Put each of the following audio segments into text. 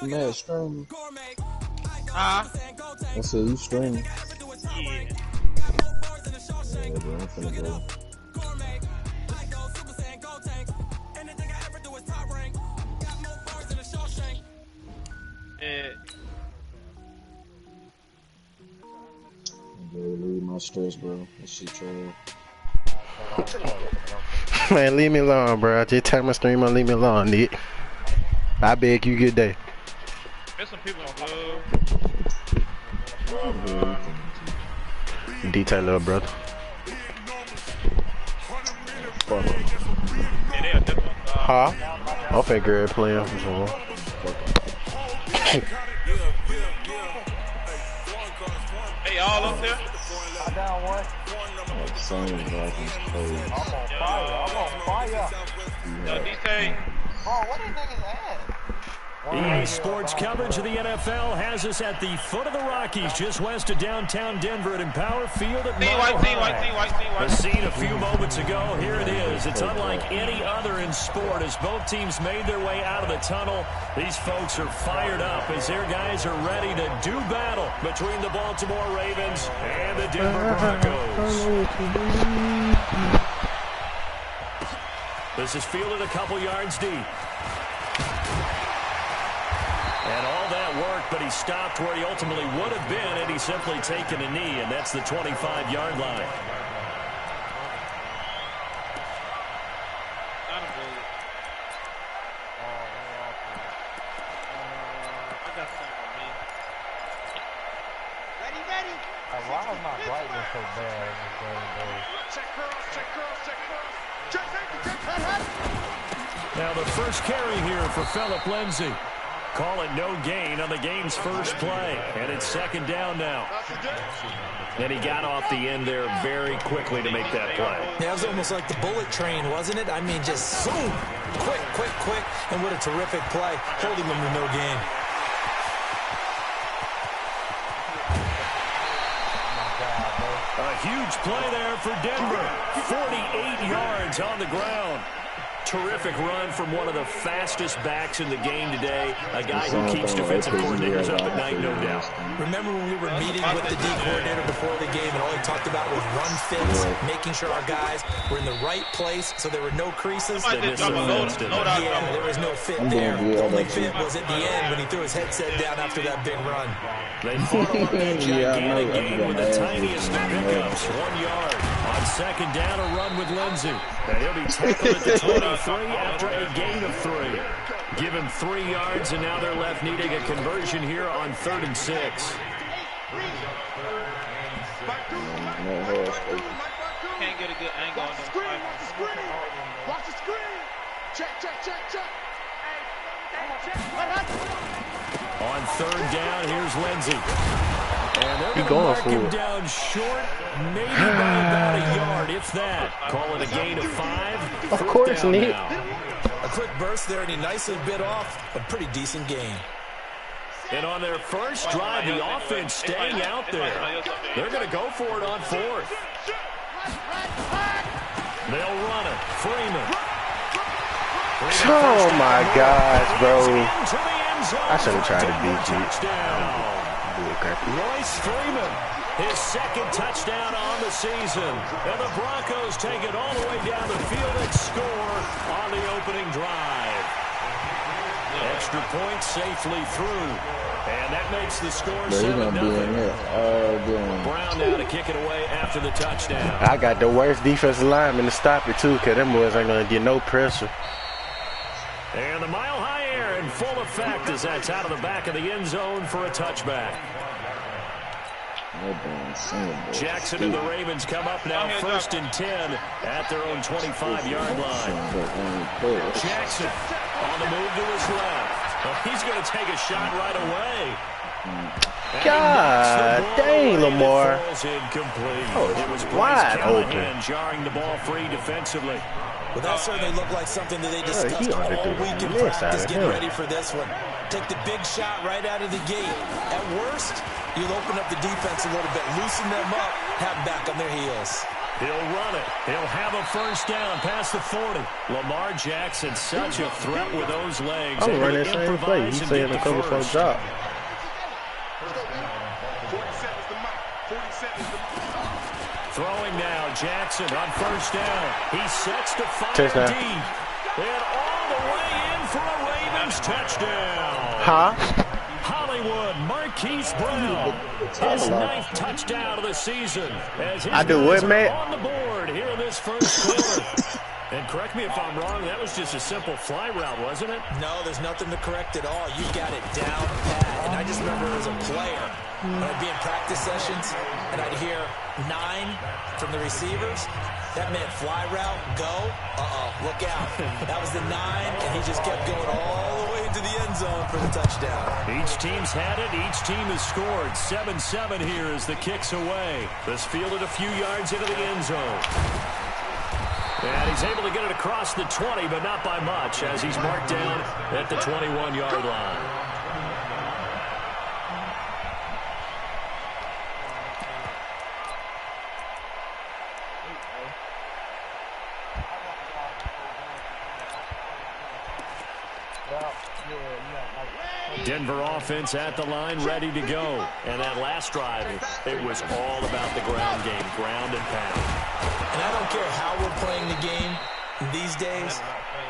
mad streaming. Huh? I said you streaming. Yeah. Yeah, bro, I'm finna go. Yeah. Bro, leave my stress, bro. That shit trash. Man, leave me alone, bro. I just turned my stream on. Leave me alone, Nick. I beg you, good day. There's some people on Love. Detail, little brother. Fuck Yeah, they are definitely Huh? I'm finna grab playing for sure. They all up there? like same as like crazy. I'm on fire. Yo, DK. What are niggas at? EA Sports coverage of the NFL has us at the foot of the Rockies, just west of downtown Denver at Empower Field at Mile High. The scene a few moments ago, here it is. It's unlike any other in sport as both teams made their way out of the tunnel. These folks are fired up as their guys are ready to do battle between the Baltimore Ravens and the Denver Broncos. This is fielded a couple yards deep. And all that work, but he stopped where he ultimately would have been had he simply taken a knee, and that's the 25-yard line. Why is my brightness so bad in this game, Now the first carry here for Phillip Lindsay. Call it no gain on the game's first play, and it's second down now. And he got off the end there very quickly to make that play. Yeah, it was almost like the bullet train, wasn't it? I mean, just zoom, quick, and what a terrific play, holding them to no gain. A huge play there for Denver. 48 yards on the ground. Terrific run from one of the fastest backs in the game today. A guy who keeps defensive coordinators up at night, no doubt. Remember when we were meeting with the D coordinator before the game and all he talked about was run fits, making sure our guys were in the right place so there were no creases? They missed some fits, didn't they? Yeah, there was no fit there. The only fit was at the end when he threw his headset down after that big run. They followed up that gigantic gain with the tiniest of pickups, 1 yard. On second down, a run with Lindsay. And he'll be tackled at the 23 after a gain of 3. Give him 3 yards, and now they're left needing a conversion here on 3rd and 6. Can't get a good angle on them. Watch the screen. Check. On 3rd down, here's Lindsay. And they're going to mark him down short, maybe by about a yard, if that. Call it a gain of 5. Of course, Nick. A quick burst there, and he nicely bit off a pretty decent gain. And on their first drive, the offense staying out there. They're going to go for it on 4th. They'll run it. Freeman. Oh my gosh, bro. I should have tried to beat you. Royce Freeman, his second touchdown on the season. And the Broncos take it all the way down the field and score on the opening drive. Extra point safely through. And that makes the score 7-0. Brown now to kick it away after the touchdown. I got the worst defensive lineman to stop it, too, because them boys ain't going to get no pressure. And the Mile High Air in full effect as that's out of the back of the end zone for a touchback. Jackson and the Ravens come up now 1st and 10 at their own 25-yard line. Jackson on the move to his left. Well, he's going to take a shot right away. God dang, Lamar. Oh, it was wide open. Jarring the ball free defensively. Well, that certainly looked like something that they discussed all week in practice, getting ready for this one. Take the big shot right out of the gate. At worst, you'll open up the defense a little bit, loosen them up, have them back on their heels. He'll run it. He'll have a first down past the 40. Lamar Jackson, such a threat with those legs. I'm running that same play. He's saying a cover for a drop. Throwing now, Jackson on first down. He sets to fire deep. And all the way in for a Ravens touchdown. Huh? Hollywood, Marquise Brown, his 9th touchdown of the season. As his I do what, mate? on the board here in this first quarter. And correct me if I'm wrong, that was just a simple fly route, wasn't it? No, there's nothing to correct at all. You got it down pat. And I just remember as a player, when I'd be in practice sessions and I'd hear 9 from the receivers, that meant fly route, go, look out. That was the 9, and he just kept going all the way into the end zone for the touchdown. Each team's had it. Each team has scored. 7-7 here as the kick's away. This fielded a few yards into the end zone. And he's able to get it across the 20, but not by much, as he's marked down at the 21-yard line. Denver offense at the line, ready to go. And that last drive, it was all about the ground game, ground and pound. And I don't care how we're playing the game these days,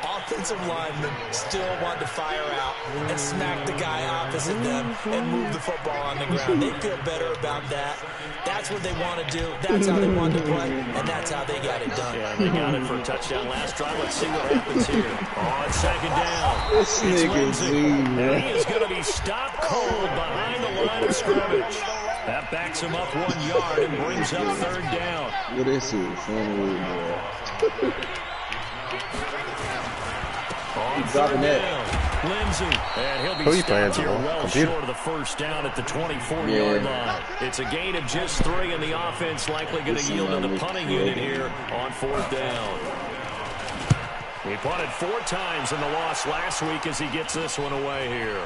offensive linemen still want to fire out and smack the guy opposite them and move the football on the ground. They feel better about that. That's what they want to do. That's how they want to play, and that's how they got it done. Yeah, they got it for a touchdown last drive. Let's see what happens here. On second down, This nigga Z, and he is going to be stopped cold behind the line of scrimmage. That backs him up 1 yard and brings up third down. What is it? Funny, bro. On dropping third that. down, Lindsey, and he'll Who be you playing stopped here to? well Computer? short of the first down at the 24-yard line. It's a gain of just 3, and the offense likely going to yield to the punting unit here on fourth down. He punted 4 times in the loss last week as he gets this one away here.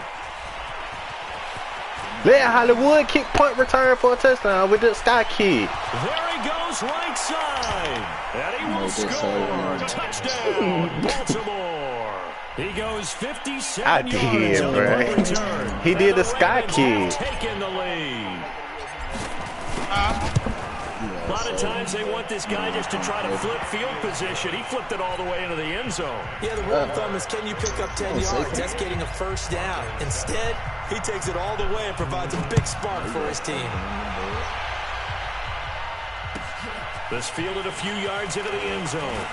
Let Hollywood kick punt return for a touchdown with the Sky Kid. There he goes right side. And he will score. Touchdown, Baltimore. He goes 57 I yards did, on the bro. punt return. He did the And Sky Ravens Kid. have taken the lead. A lot of times they want this guy just to try to flip field position. He flipped it all the way into the end zone. Yeah, the rule of thumb is, can you pick up 10 yards? That's getting a first down. Instead, he takes it all the way and provides a big spark for his team. This fielded a few yards into the end zone.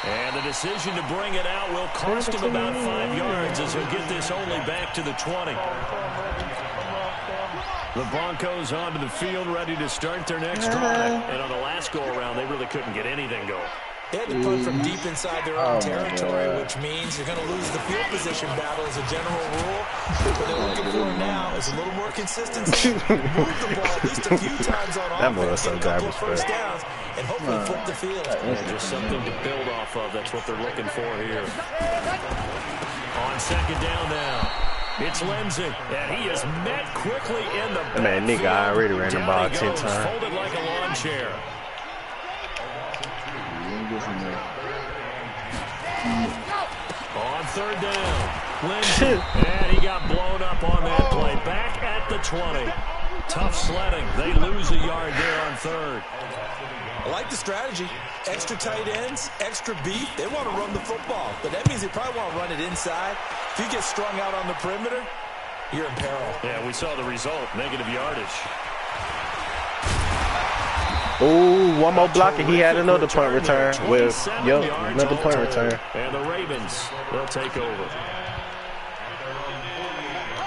And the decision to bring it out will cost him about 5 yards as he'll get this only back to the 20. The Broncos onto the field, ready to start their next drive. And on the last go-around, they really couldn't get anything going. They had to punt from deep inside their own territory, which means you're going to lose the field position battle as a general rule. What they're looking for now is a little more consistency. Move the ball at least a few times on offense, get a couple of first downs, and hopefully flip the field. Yeah, just something to build off of. That's what they're looking for here. On second down now. It's Lindsey, and he is met quickly in the backfield. Man, nigga already ran the ball 10 times. Folded like a lawn chair. On third down, Lindsey, and he got blown up on that play. Back at the 20. Tough sledding. They lose a yard there on third. I like the strategy. Extra tight ends, extra beef. They want to run the football, but that means they probably want to run it inside. If you get strung out on the perimeter, you're in peril. Yeah, we saw the result. Negative yardage. Ooh, one more block and he had another punt return. Well, yep, another punt return. And the Ravens, they'll take over.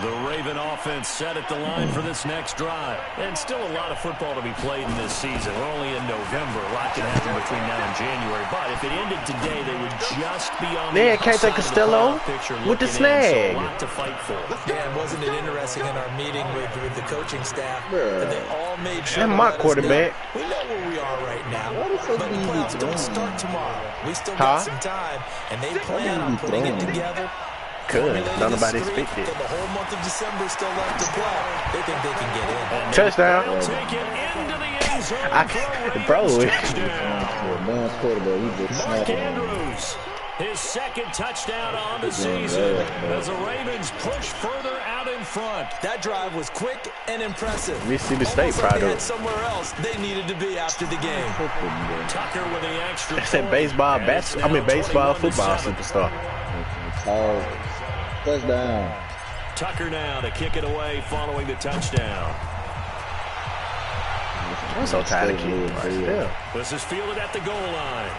The Raven offense set at the line for this next drive. And still a lot of football to be played in this season. We're only in November. A lot can happen between now and January. But if it ended today, they would just be on the Man, can't take Costello with the snag. So a lot to fight for. Yeah, and wasn't it interesting in our meeting with the coaching staff that they all made sure That's to my let us quarterback. know, we know where we are right now, but the playoffs don't start tomorrow. We still got some time, and they plan on putting it together. Good. Don't nobody expect it. The whole month of December still left to play. They think they can get in. Touchdown. They'll take it into the end return for a Ravens touchdown. Mark Andrews, his second touchdown on the season as the Ravens push further out in front. That drive was quick and impressive. Mississippi State Almost like proud they of had it. somewhere else they needed to be after the game. Tucker with the extra I said point. baseball, And it's now baseball, 21-7. football superstar. Touchdown. Tucker now to kick it away following the touchdown. I'm so tired of kicking right there. This is fielded at the goal line.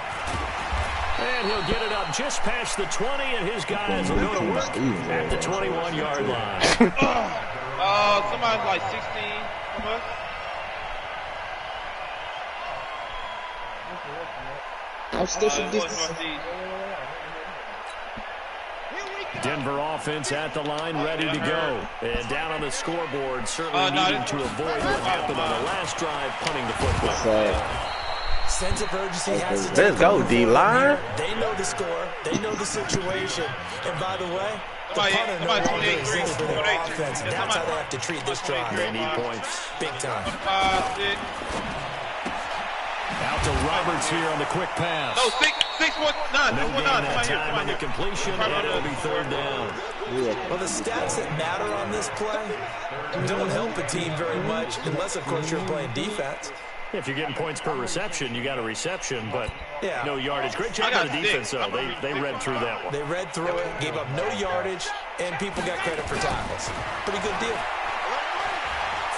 And he'll get it up just past the 20, and his guys will go to work at the 21-yard line. Somebody's like 16. How much? I'm social distancing. Denver offense at the line, ready to go. And down on the scoreboard, certainly needing to avoid what happened on the last drive, punting the football. Sense of urgency has to Let's go, D-line. They know the score. They know the situation. And by the way, the punter no longer exists for their offense. And that's how they have to treat this drive. They need points. Big time. Out to Roberts here on the quick pass. No, 6-1-9. No gain that time on the completion, and it'll be third down. Well, the stats that matter on this play don't help a team very much unless, of course, you're playing defense. If you're getting points per reception, you got a reception, but Yeah. no yardage. Great job by the defense, though. They read through that one. They read through it, gave up no yardage, and people got credit for tackles. Pretty good deal.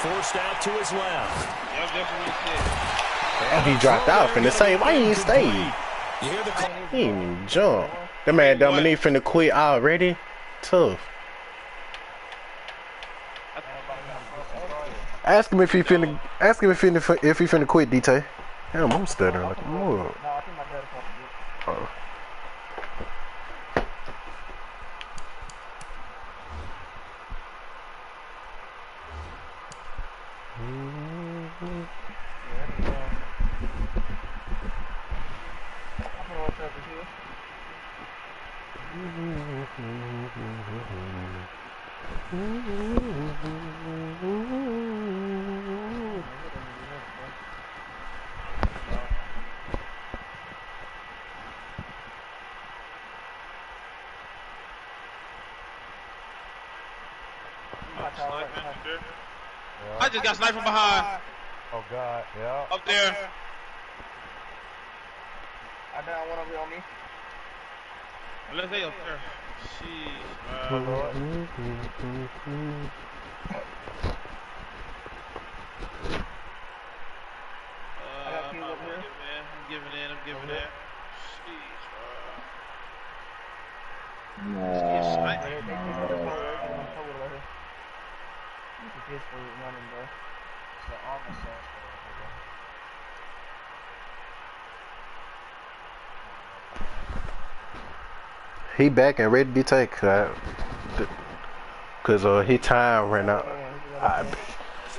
Forced out to his left. Yep, definitely. And he dropped off in the same. Why he ain't stayed? You hear the call? He didn't even jump. That man Dominique finna quit already. Tough. Ask him if he finna. Ask him if he finna quit. DT. Damn, I'm stuttering like a mug. Oh. I just got sniped from behind. Oh, God. Yeah. Up there. I down one of you on me. Let's say up there. Jeez, I'm giving in. Jeez, He back and ready to take cause his time ran out.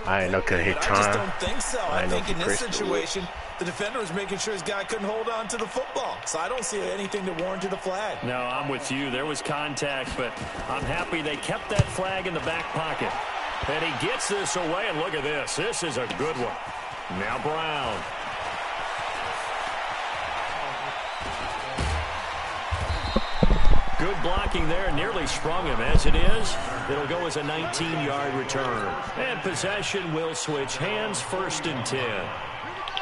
I ain't know cause his I just time. don't think so. I think in this situation, the defender was making sure his guy couldn't hold on to the football. So I don't see anything that warranted the flag. No, I'm with you. There was contact, but I'm happy they kept that flag in the back pocket. And he gets this away, and look at this. This is a good one. Now Brown. Good blocking there, nearly sprung him. As it is, it'll go as a 19-yard return. And possession will switch hands, 1st and 10.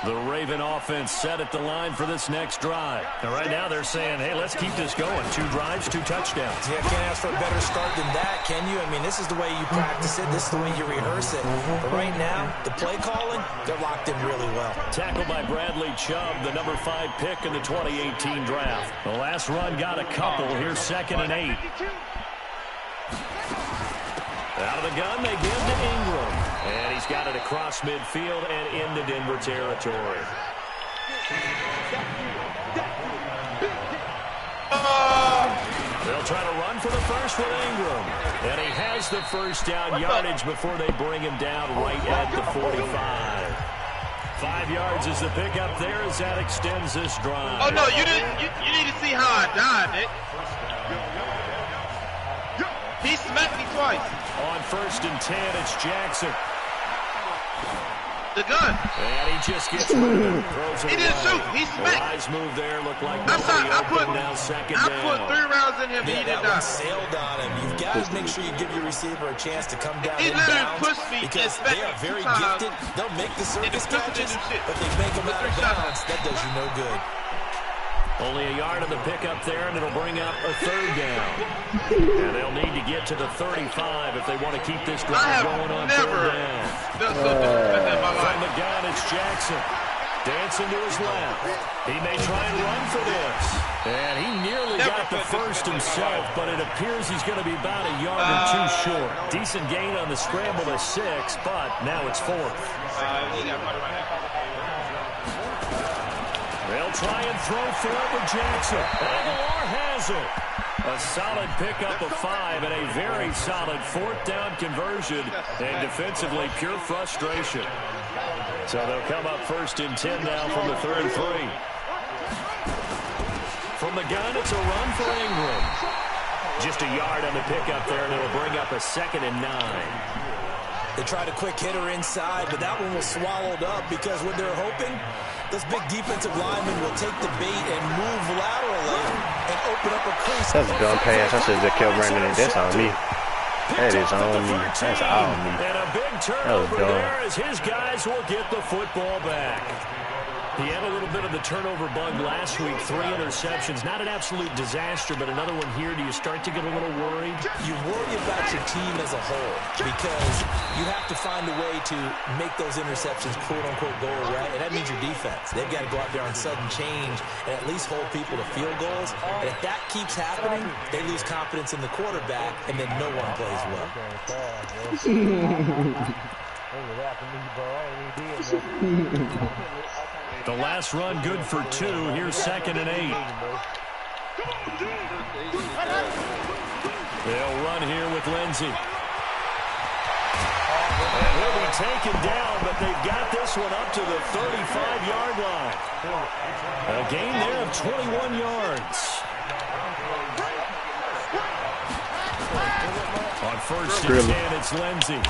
The Raven offense set at the line for this next drive. And right now they're saying, hey, let's keep this going. 2 drives, 2 touchdowns. Yeah, can't ask for a better start than that, can you? I mean, this is the way you practice it. This is the way you rehearse it. But right now, the play calling, they're locked in really well. Tackled by Bradley Chubb, the number 5 pick in the 2018 draft. The last run got a couple. Here's 2nd and 8. Out of the gun, they give to Ingram. And he's got it across midfield and into Denver territory. They'll try to run for the first with Ingram. And he has the first down yardage before they bring him down right at the 45. 5 yards is the pickup there as that extends this drive. Oh, no, you need to see how I died, Nick. He smacked me twice. On 1st and 10, it's Jackson. The gun. And he just gets rid of it. Throws it He didn't away. shoot. He smacked. Wise move there. Looked like I put now second I down. put 3 rounds in him. Yeah, He did that one not. sailed on him. You've got to make sure you give your receiver a chance to come down He in literally bounds pushed me because and they are back very 2 times. gifted. They'll make the circus And catches, they do shit. but they make them out of 3 shots. bounds. That does you no good. Only a yard on the pickup there, and it'll bring up a 3rd down. And they'll need to get to the 35 if they want to keep this drive going on 3rd down. Done so disrespect in my From life. the gun, it's Jackson. Dancing to his left. He may try and run for this. And he nearly got the first himself, but it appears he's going to be about a yard or 2 short. Decent gain on the scramble to 6, but now it's 4th. They'll try and throw for it with Jackson. Aguilar has it. A solid pickup of 5 and a very solid 4th down conversion. And defensively, pure frustration. So they'll come up 1st and 10 now from the 33. From the gun, it's a run for Ingram. Just a yard on the pickup there, and it'll bring up a 2nd and 9. They tried a quick hitter inside, but that one was swallowed up because what they're hoping, those big defensive linemen will take the bait and move laterally and open up a crease. That's a dumb pass. I should have just kept running it. That's on me. That is on me. That's on me. And a big turnover there as his guys will get the football back. He had a little bit of the turnover bug last week, 3 interceptions. Not an absolute disaster, but another one here. Do you start to get a little worried? You worry about your team as a whole because you have to find a way to make those interceptions quote-unquote go right, and that means your defense. They've got to go out there on sudden change and at least hold people to field goals. And if that keeps happening, they lose confidence in the quarterback, and then no one plays well. The last run good for 2. Here's 2nd and 8. They'll run here with Lindsey. And he'll be taken down, but they've got this one up to the 35-yard line. A gain there of 21 yards. On 1st and 10, it's Lindsey.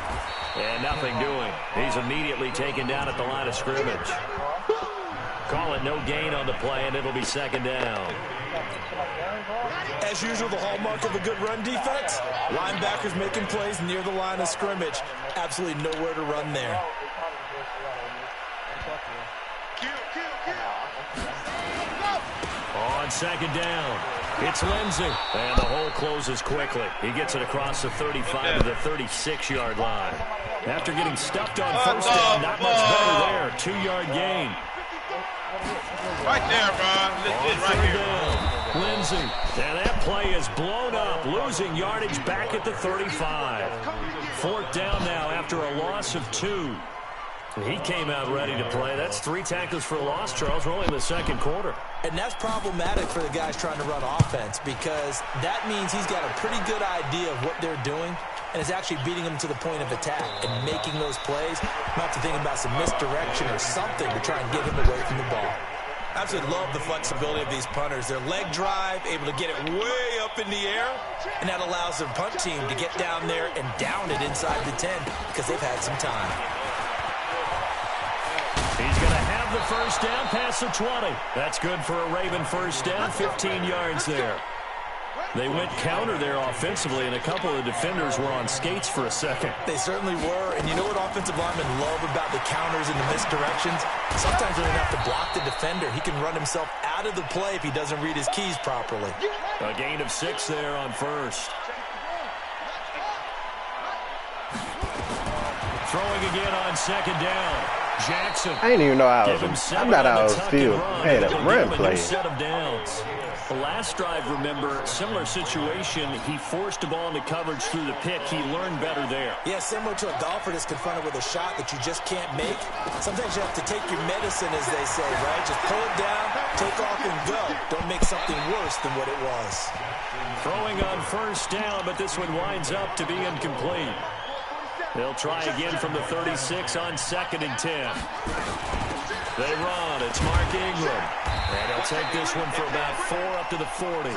And nothing doing. He's immediately taken down at the line of scrimmage. Call it no gain on the play, and it'll be 2nd down. As usual, the hallmark of a good run defense, linebackers making plays near the line of scrimmage. Absolutely nowhere to run there. On 2nd down, it's Lindsey. And the hole closes quickly. He gets it across the 35 to the 36-yard line. After getting stuffed on 1st down, not much better there. 2-yard gain. Right there, bro. Legit, right here. Down. Lindsey. And that play is blown up, losing yardage back at the 35. 4th down now after a loss of 2. He came out ready to play. That's 3 tackles for a loss, Charles. We're only in the 2nd quarter. And that's problematic for the guys trying to run offense because that means he's got a pretty good idea of what they're doing and is actually beating them to the point of attack and making those plays. Not to think about some misdirection or something to try and get him away from the ball. I absolutely love the flexibility of these punters. Their leg drive, able to get it way up in the air, and that allows their punt team to get down there and down it inside the 10 because they've had some time. He's going to have the 1st down past the 20. That's good for a Raven 1st down, 15 yards there. They went counter there offensively, and a couple of the defenders were on skates for a second. They certainly were, and you know what offensive linemen love about the counters and the misdirections? Sometimes they don't have to block the defender. He can run himself out of the play if he doesn't read his keys properly. A gain of 6 there on 1st. Throwing again on 2nd down. Jackson. I didn't even know I thought I was still had a run play. Set of downs. The last drive, remember, similar situation. He forced the ball into coverage through the pick. He learned better there. Yeah, similar to a golfer that's confronted with a shot that you just can't make. Sometimes you have to take your medicine, as they say, right? Just pull it down, take off, and go. Don't make something worse than what it was. Throwing on 1st down, but this one winds up to be incomplete. They'll try again from the 36 on 2nd and 10. They run. It's Mark Ingram. And he'll take this one for about 4 up to the 40.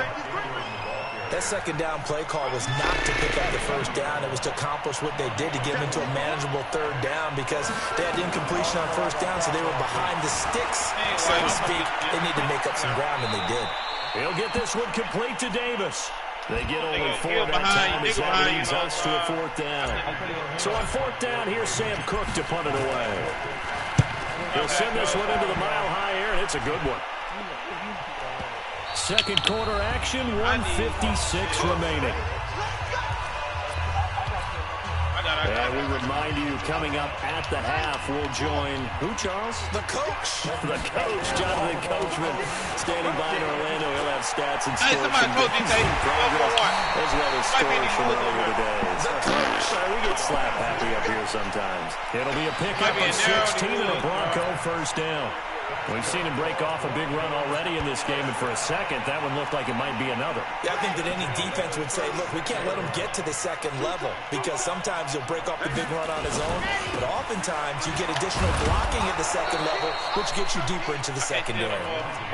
That second down play call was not to pick up the first down. It was to accomplish what they did, to get them into a manageable third down, because they had incompletion on first down, so they were behind the sticks, so to speak. They need to make up some ground, and they did. He'll get this one complete to Davis. They get only 4 that time as that leads us to a fourth down. So on fourth down, here's Sam Cook to punt it away. He'll send this one into the mile-high air, and it's a good one. Second quarter action, 1:56 remaining. And we remind you, coming up at the half, we'll join who, Charles? The coach. The coach, Jonathan Coachman, standing by in Orlando. He'll have stats and scores from progress, as well as scores from earlier today. We get slap happy up here sometimes. It'll be a pickup of 16 and a Bronco first down. We've seen him break off a big run already in this game, and for a second, that one looked like it might be another. Yeah, I think that any defense would say, look, we can't let him get to the second level, because sometimes he'll break off the big run on his own, but oftentimes you get additional blocking at the second level, which gets you deeper into the secondary.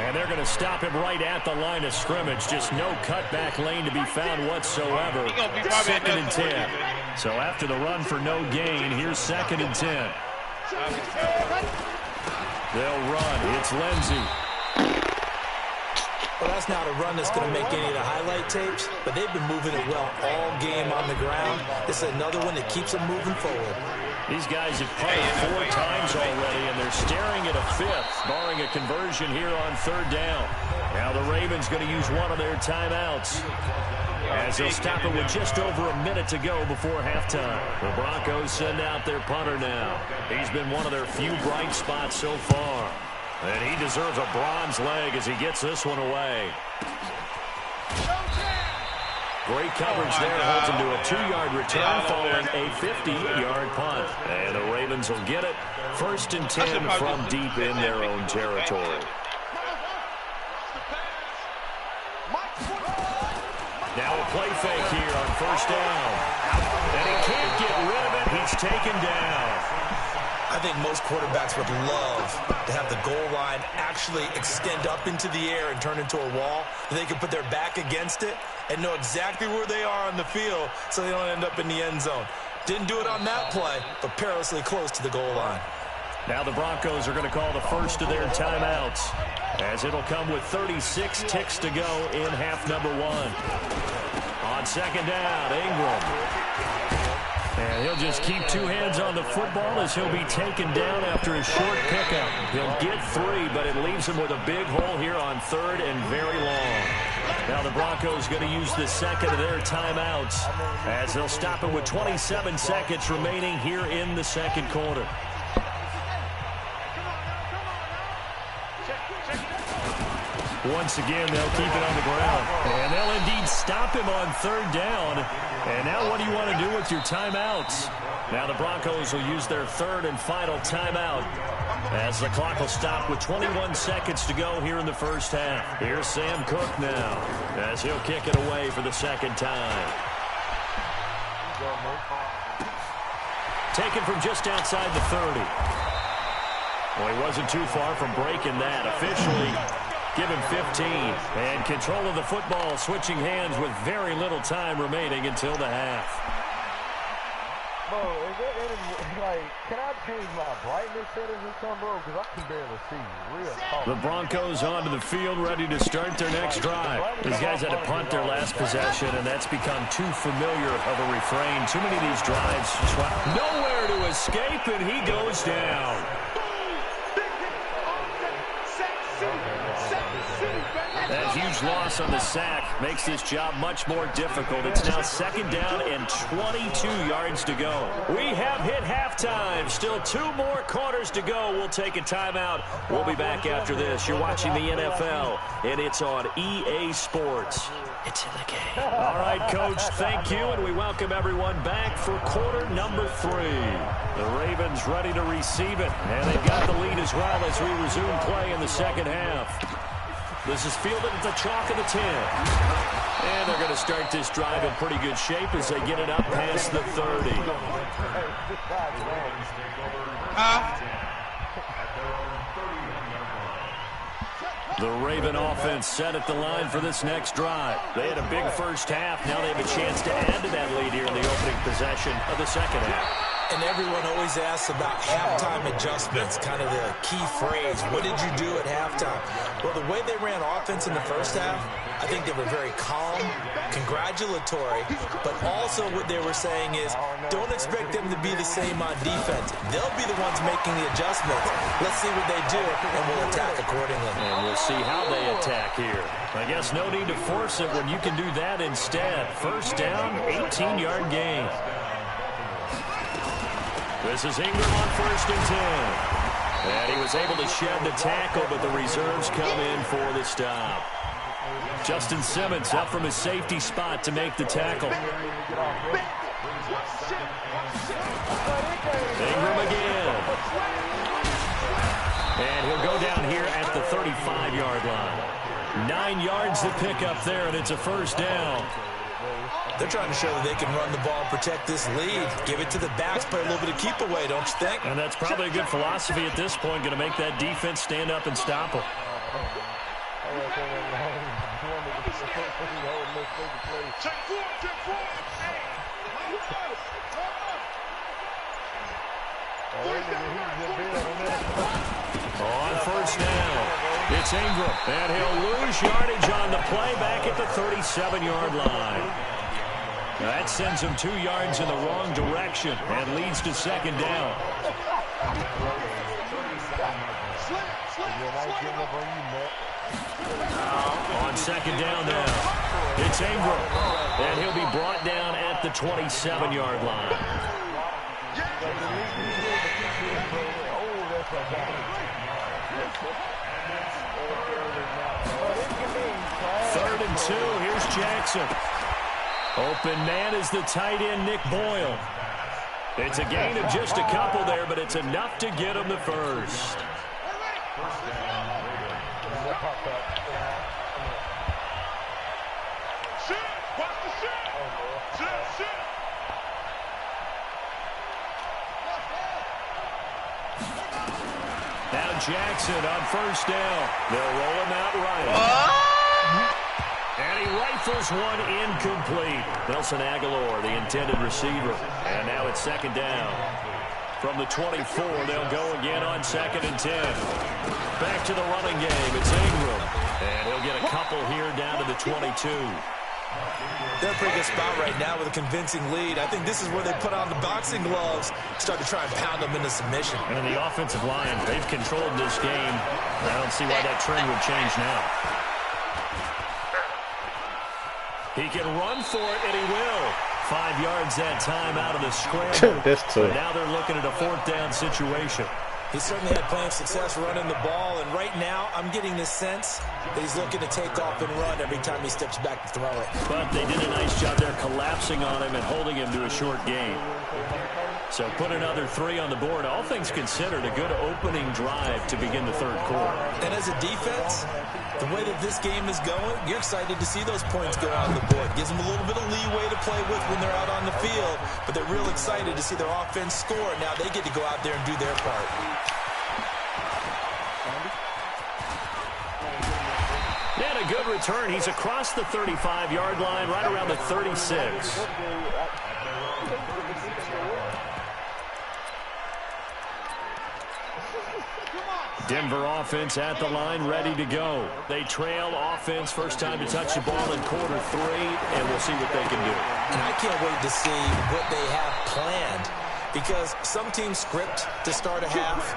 And they're going to stop him right at the line of scrimmage. Just no cutback lane to be found whatsoever. Second and 10. So after the run for no gain, here's second and 10. They'll run. It's Lindsey. Well, that's not a run that's going to make any of the highlight tapes, but they've been moving it well all game on the ground. This is another one that keeps them moving forward. These guys have punted 4 times already, and they're staring at a 5th, barring a conversion here on third down. Now the Ravens going to use one of their timeouts, as they'll stop it with just over a minute to go before halftime. The Broncos send out their punter now. He's been one of their few bright spots so far, and he deserves a bronze leg as he gets this one away. Great coverage there, holds him to a 2-yard return following a 50-yard punt. And the Ravens will get it. First and 10 from deep in their own territory. Now a play fake here on first down. And he can't get rid of it. He's taken down. I think most quarterbacks would love to have the goal line actually extend up into the air and turn into a wall. And they can put their back against it and know exactly where they are on the field so they don't end up in the end zone. Didn't do it on that play, but perilously close to the goal line. Now the Broncos are going to call the first of their timeouts, as it'll come with 36 ticks to go in half number 1. On second down, Ingram. And he'll just keep 2 hands on the football as he'll be taken down after a short pickup. He'll get 3, but it leaves him with a big hole here on third and very long. Now the Broncos going to use the second of their timeouts, as they'll stop it with 27 seconds remaining here in the second quarter. Once again, they'll keep it on the ground. And they'll indeed stop him on third down. And now what do you want to do with your timeouts? Now the Broncos will use their third and final timeout, as the clock will stop with 21 seconds to go here in the first half. Here's Sam Cook now, as he'll kick it away for the second time. Taken from just outside the 30. Well, he wasn't too far from breaking that. Officially, give him 15. And control of the football, switching hands with very little time remaining until the half. Bro, is there any, like, can I change my brightness settings or something, bro? Because I can barely see. Real talk. The Broncos onto the field, ready to start their next drive. These guys had to punt their last possession, and that's become too familiar of a refrain. Too many of these drives just nowhere to escape, and he goes down. That huge loss on the sack makes this job much more difficult. It's now second down and 22 yards to go. We have hit halftime. Still 2 more quarters to go. We'll take a timeout. We'll be back after this. You're watching the NFL, and it's on EA Sports. It's in the game. All right, Coach, thank you, and we welcome everyone back for quarter number 3. The Ravens ready to receive it, and they've got the lead as well as we resume play in the second half. This is fielded at the chalk of the 10. And they're going to start this drive in pretty good shape as they get it up past the 30. The Raven offense set at the line for this next drive. They had a big first half. Now they have a chance to add to that lead here in the opening possession of the second half. And everyone always asks about halftime adjustments, kind of the key phrase. What did you do at halftime? Well, the way they ran offense in the first half, I think they were very calm, congratulatory, but also what they were saying is don't expect them to be the same on defense. They'll be the ones making the adjustments. Let's see what they do, and we'll attack accordingly. And we'll see how they attack here. I guess no need to force it when you can do that instead. First down, 18-yard gain. This is Ingram on 1st and 10. And he was able to shed the tackle, but the reserves come in for the stop. Justin Simmons up from his safety spot to make the tackle. Ingram again. And he'll go down here at the 35-yard line. 9 yards to pick up there, and it's a first down. They're trying to show that they can run the ball and protect this lead. Give it to the backs, play a little bit of keep away, don't you think? And that's probably a good philosophy at this point, going to make that defense stand up and stop them. On first down, it's Ingram, and he'll lose yardage on the play back at the 37-yard line. That sends him 2 yards in the wrong direction and leads to second down. On second down now, it's Ingram, and he'll be brought down at the 27-yard line. 3rd and 2, here's Jackson. Open man is the tight end, Nick Boyle. It's a gain of just a couple there, but it's enough to get him the first. Now Jackson on first down. They'll roll him out right. And he rifles one incomplete. Nelson Aguilar, the intended receiver. And now it's second down. From the 24, they'll go again on 2nd and 10. Back to the running game. It's Ingram. And he'll get a couple here down to the 22. They're in a pretty good spot right now with a convincing lead. I think this is where they put on the boxing gloves, start to try and pound them into submission. And in the offensive line, they've controlled this game. I don't see why that trend would change now. He can run for it, and he will. 5 yards that time out of the scramble. That's tough. But now they're looking at a 4th down situation. He certainly had plenty of success running the ball, and right now I'm getting the sense that he's looking to take off and run every time he steps back to throw it. But they did a nice job there collapsing on him and holding him to a short gain. So put another 3 on the board. All things considered, a good opening drive to begin the 3rd quarter. And as a defense, the way that this game is going, you're excited to see those points go on the board. Gives them a little bit of leeway to play with when they're out on the field, but they're real excited to see their offense score. Now they get to go out there and do their part. And a good return. He's across the 35-yard line, right around the 36. Denver offense at the line, ready to go. They trail offense, first time to touch the ball in quarter 3, and we'll see what they can do. And I can't wait to see what they have planned, because some teams script to start a half.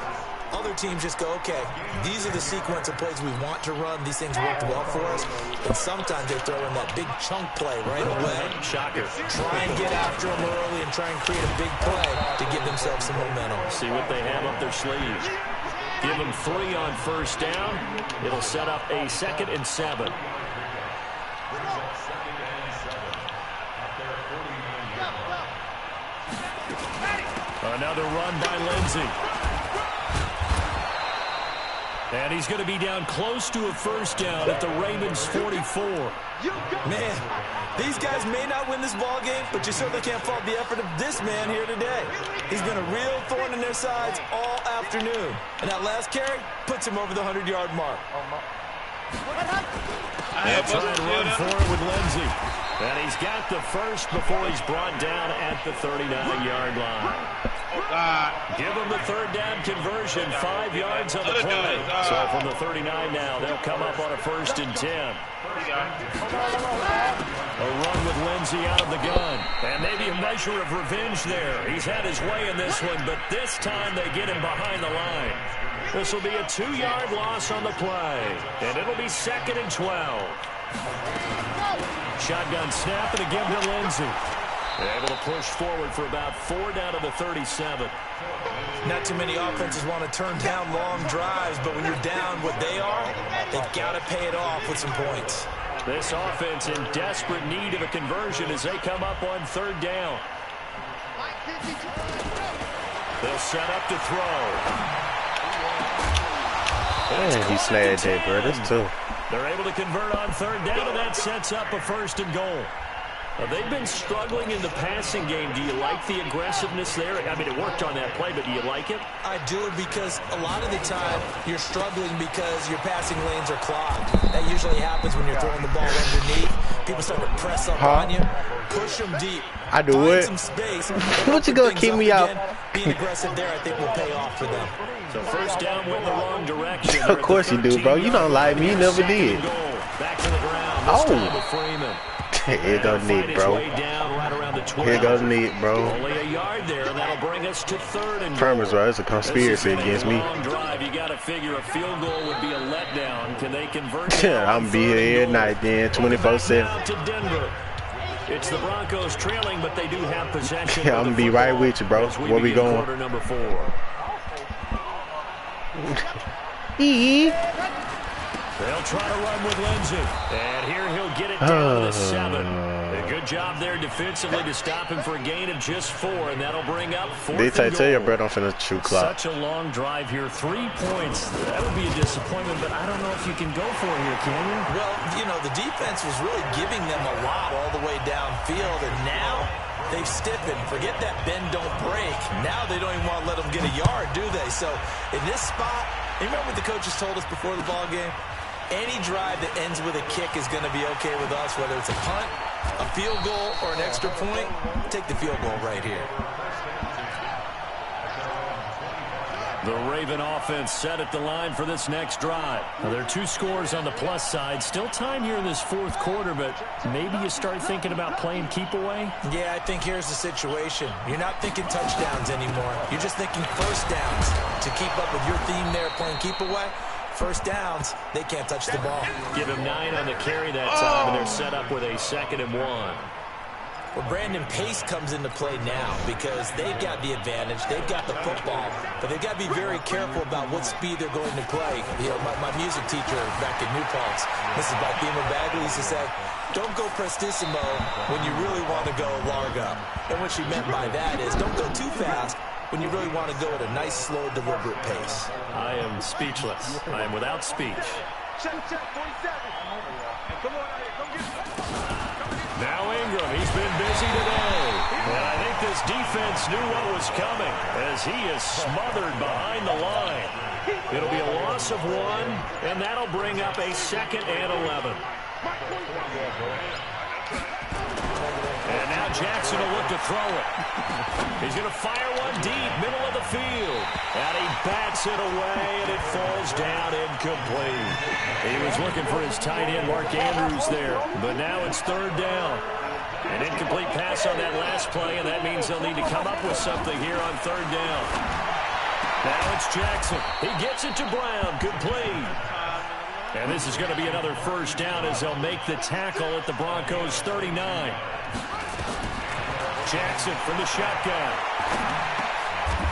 Other teams just go, okay, these are the sequence of plays we want to run. These things worked well for us. And sometimes they throw in that big chunk play right away. Shocker. Try and get after them early and try and create a big play to give themselves some momentum. See what they have up their sleeves. Give them 3 on first down. It'll set up a 2nd and 7. Another run by Lindsey. And he's going to be down close to a first down at the Ravens 44. Man, these guys may not win this ball game, but you certainly can't fault the effort of this man here today. He's been a real thorn in their sides all afternoon. And that last carry puts him over the 100-yard mark. They'll try and run for it with Lindsey. And he's got the first before he's brought down at the 39-yard line. Give them the third down conversion, 5 yards on the play. So from the 39 now, they'll come up on a 1st and 10. A run with Lindsey out of the gun. And maybe a measure of revenge there. He's had his way in this one, but this time they get him behind the line. This will be a 2-yard loss on the play. And it'll be 2nd and 12. Shotgun snap and again to Lindsey. Able to push forward for about 4 down to the 37. Not too many offenses want to turn down long drives, but when you're down what they are, they've got to pay it off with some points. This offense in desperate need of a conversion as they come up on 3rd down. They'll set up to throw. Man, he snagged that, bro. That's tough. They're able to convert on 3rd down, and that sets up a 1st and goal. They've been struggling in the passing game. Do you like the aggressiveness there? I mean, it worked on that play, but do you like it? I do, because a lot of the time you're struggling because your passing lanes are clogged. That usually happens when you're throwing the ball underneath. People start to press up on you. Push them deep. I do Find it. some space. What you gonna keep me out? Being aggressive there, I think, will pay off for them. So 1st down went the wrong direction. Of course you do, bro. You don't like me. You never did. Back to the ground. This time with Freeman. Here goes Nick, bro. Here goes Nick, bro. Only a yard there, and that'll bring us to 3rd and Promise, bro. It's a conspiracy against me. Long drive. You got to figure a field goal would be a letdown. Can they convert? I'm gonna be here every night, then 24/7. To Denver. It's the Broncos trailing, but they do have possession. Yeah, I'm gonna be right with you, bro. Where we going? Quarter number 4. They'll try to run with Lindsey. And here he'll get it down to the 7. A good job there defensively to stop him for a gain of just 4, and that'll bring up 4th and goal. Tell your brother I'm finna shoot clock. Such a long drive here. 3 points. That would be a disappointment, but I don't know if you can go for it here, can you? Well, you know, the defense was really giving them a lot all the way downfield, and now they've stiffened. Forget that bend, don't break. Now they don't even want to let them get a yard, do they? So in this spot, you remember what the coaches told us before the ball game? Any drive that ends with a kick is going to be okay with us, whether it's a punt, a field goal, or an extra point. Take the field goal right here. The Raven offense set at the line for this next drive. Now, there are 2 scores on the plus side. Still time here in this 4th quarter, but maybe you start thinking about playing keep away? Yeah, I think here's the situation. You're not thinking touchdowns anymore. You're just thinking first downs. To keep up with your theme there, playing keep away, first downs, they can't touch the ball. Give him 9 on the carry that time, and they're set up with a 2nd and 1. Well, Brandon, pace comes into play now because they've got the advantage. They've got the football, but they've got to be very careful about what speed they're going to play. You know, my music teacher back in New Paltz, Mrs. Bathema Bagley, used to say, don't go prestissimo when you really want to go largo. And what she meant by that is don't go too fast when you really want to go at a nice, slow, deliberate pace. I am speechless. I am without speech. Check, 47. Come on out here. Come get it. Now Ingram, he's been busy today. And I think this defense knew what was coming as he is smothered behind the line. It'll be a loss of 1, and that'll bring up a 2nd and 11. And now Jackson will look to throw it. He's going to fire one deep, middle of the field. And he bats it away, and it falls down incomplete. He was looking for his tight end, Mark Andrews, there. But now it's 3rd down. An incomplete pass on that last play, and that means they'll need to come up with something here on 3rd down. Now it's Jackson. He gets it to Brown, complete. And this is going to be another first down as they'll make the tackle at the Broncos' 39. Jackson from the shotgun.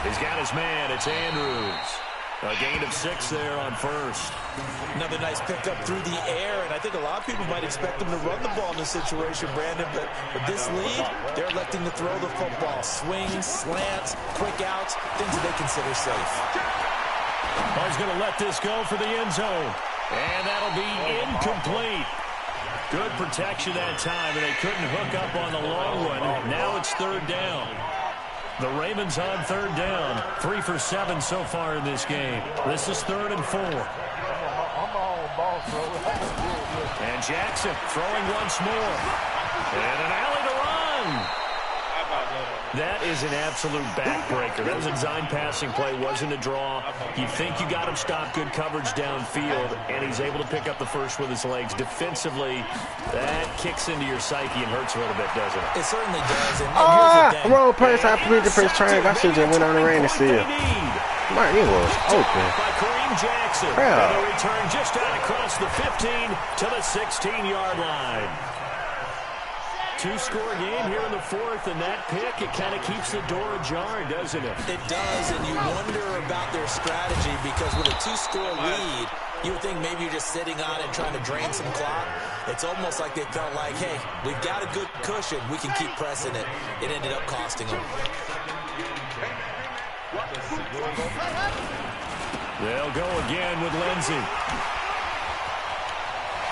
He's got his man. It's Andrews. A gain of 6 there on first. Another nice pickup through the air, and I think a lot of people might expect them to run the ball in this situation, Brandon, but with this lead, they're electing to throw the football. Swings, slants, quick outs, things that they consider safe. He's going to let this go for the end zone, and that'll be incomplete. Good protection that time, and they couldn't hook up on the long one. Now it's 3rd down. The Ravens on 3rd down. 3 for 7 so far in this game. This is 3rd and 4. I'm all ball thrower. And Jackson throwing once more. And an alley to run. That is an absolute backbreaker. That was a design passing play, wasn't a draw. You think you got him stopped, good coverage downfield, and he's able to pick up the first with his legs. Defensively, that kicks into your psyche and hurts a little bit, doesn't it? It certainly does. And wrong press. I put the press triangle. I should have just went on the rain and steal. Martin, it was open. By Kareem Jackson. Yeah. And the return just out across the 15 to the 16-yard line. Two-score game here in the fourth, and that pick, it kind of keeps the door ajar, doesn't it? It does, and you wonder about their strategy because with a two-score lead, you would think maybe you're just sitting on it trying to drain some clock. It's almost like they felt like, hey, we've got a good cushion. We can keep pressing it. It ended up costing them. They'll go again with Lindsey.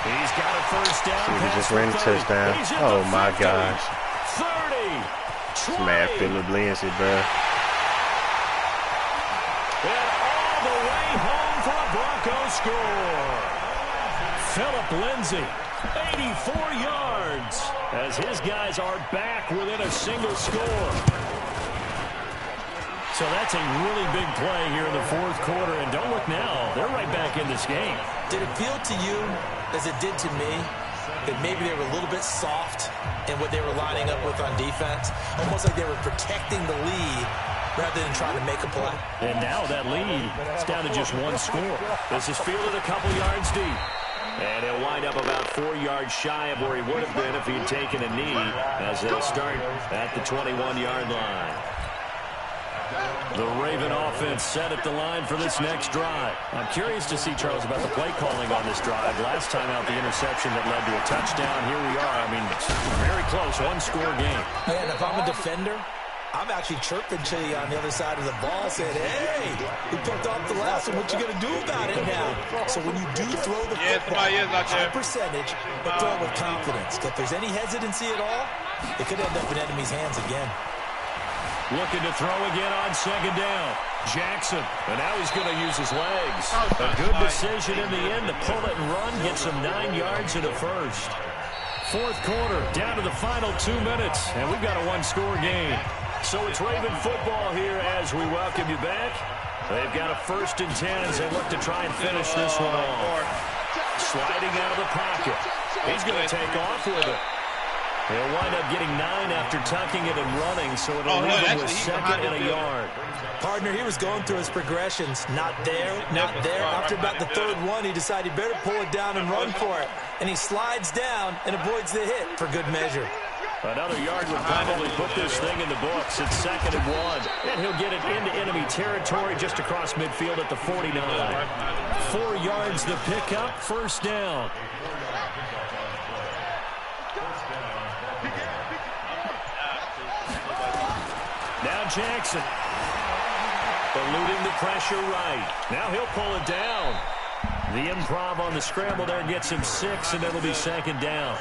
He's got a first down. He just ran a touchdown. Oh, my gosh. 30. Mad Philip Lindsey, bro. And all the way home for a Broncos score. Philip Lindsey, 84 yards, as his guys are back within a single score. So that's a really big play here in the fourth quarter. And don't look now. They're right back in this game. Did it feel to you, as it did to me, that maybe they were a little bit soft in what they were lining up with on defense? Almost like they were protecting the lead rather than trying to make a play. And now that lead is down to just one score. This is fielded a couple yards deep. And he'll wind up about 4 yards shy of where he would have been if he had taken a knee, as they'll start at the 21-yard line. The Raven offense set at the line for this next drive. I'm curious to see, Charles, about the play calling on this drive. Last time out, the interception that led to a touchdown. Here we are. I mean, it's very close, one-score game. And if I'm a defender, I'm actually chirping to you on the other side of the ball, saying, hey, we picked off the last one. What you going to do about it now? So when you do throw the football, high percentage, but throw it with confidence. If there's any hesitancy at all, it could end up in enemy's hands again. Looking to throw again on second down. Jackson, and now he's going to use his legs. A good decision in the end to pull it and run, get some 9 yards in the first. Fourth quarter, down to the final 2 minutes, and we've got a one-score game. So it's Raven football here as we welcome you back. They've got a 1st and 10 as they look to try and finish this one off. Sliding out of the pocket. He's going to take off with it. He'll wind up getting 9 after tucking it and running, so it'll leave him with 2nd and a yard. Partner, he was going through his progressions. Not there, not there. After about the 3rd one, he decided he better pull it down and run for it. And he slides down and avoids the hit for good measure. Another yard would probably put this thing in the books. It's 2nd and 1. And he'll get it into enemy territory just across midfield at the 49. 4 yards the pickup, 1st down. Now Jackson. Eluding the pressure right. Now he'll pull it down. The improv on the scramble there gets him 6, and it'll be 2nd down.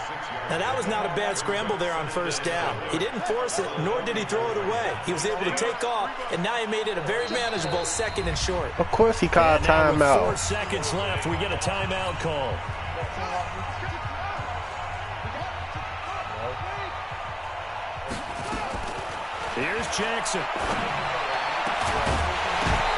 Now, that was not a bad scramble there on 1st down. He didn't force it, nor did he throw it away. He was able to take off, and now he made it a very manageable 2nd and short. Of course he called timeout. 4 seconds left, we get a timeout call. Here's Jackson.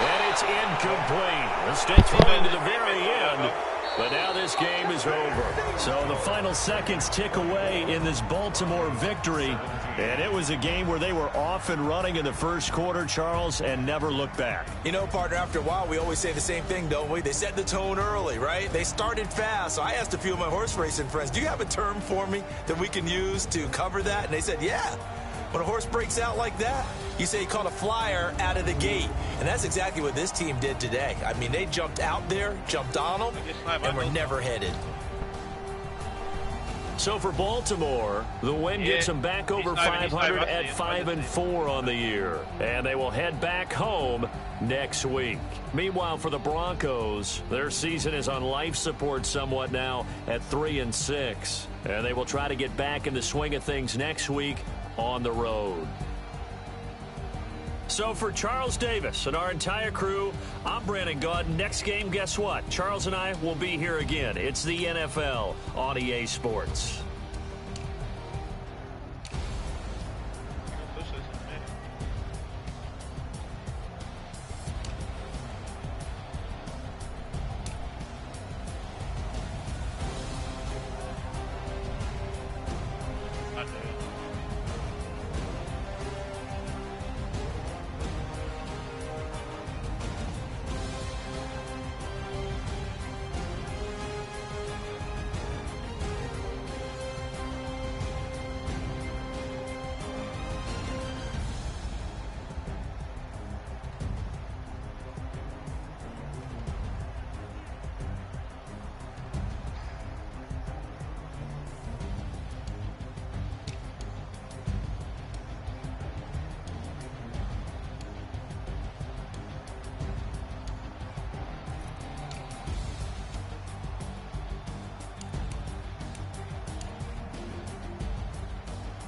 And it's incomplete. The States running to the very end. But now this game is over. So the final seconds tick away in this Baltimore victory. And it was a game where they were off and running in the first quarter, Charles, and never looked back. You know, partner, after a while, we always say the same thing, don't we? They set the tone early, right? They started fast. So I asked a few of my horse racing friends, do you have a term for me that we can use to cover that? And they said, yeah. When a horse breaks out like that, you say he caught a flyer out of the gate. And that's exactly what this team did today. I mean, they jumped out there, jumped on them, and were never headed. So for Baltimore, the win gets them back over 500 at 5-4 on the year. And they will head back home next week. Meanwhile, for the Broncos, their season is on life support somewhat now at 3-6. And they will try to get back in the swing of things next week on the road. So for Charles Davis and our entire crew, I'm Brandon Gaud. Next game, guess what? Charles and I will be here again. It's the NFL on EA Sports.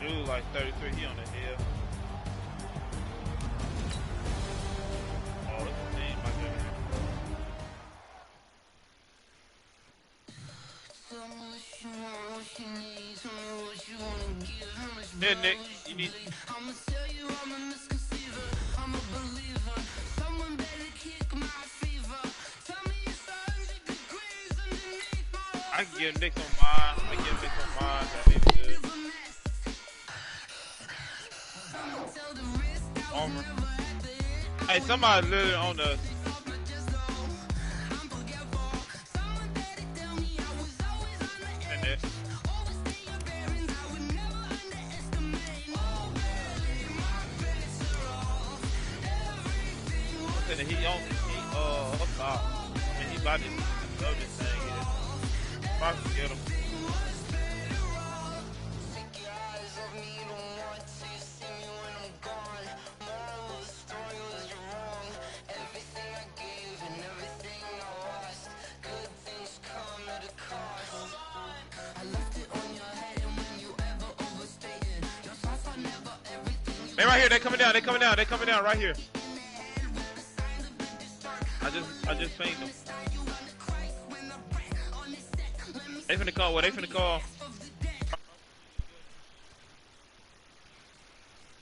Dude, like 33, he on the hill. Oh, that's the team, my goodness. Then, Nick, you need... I can give Nick some mine. I give Nick some mine. That means good. Hey, somebody literally on us. And it. He on up top. I mean, he about to love this thing. If I can get him. They right here, they coming down right here. I just fainted them. They finna call, what they finna call?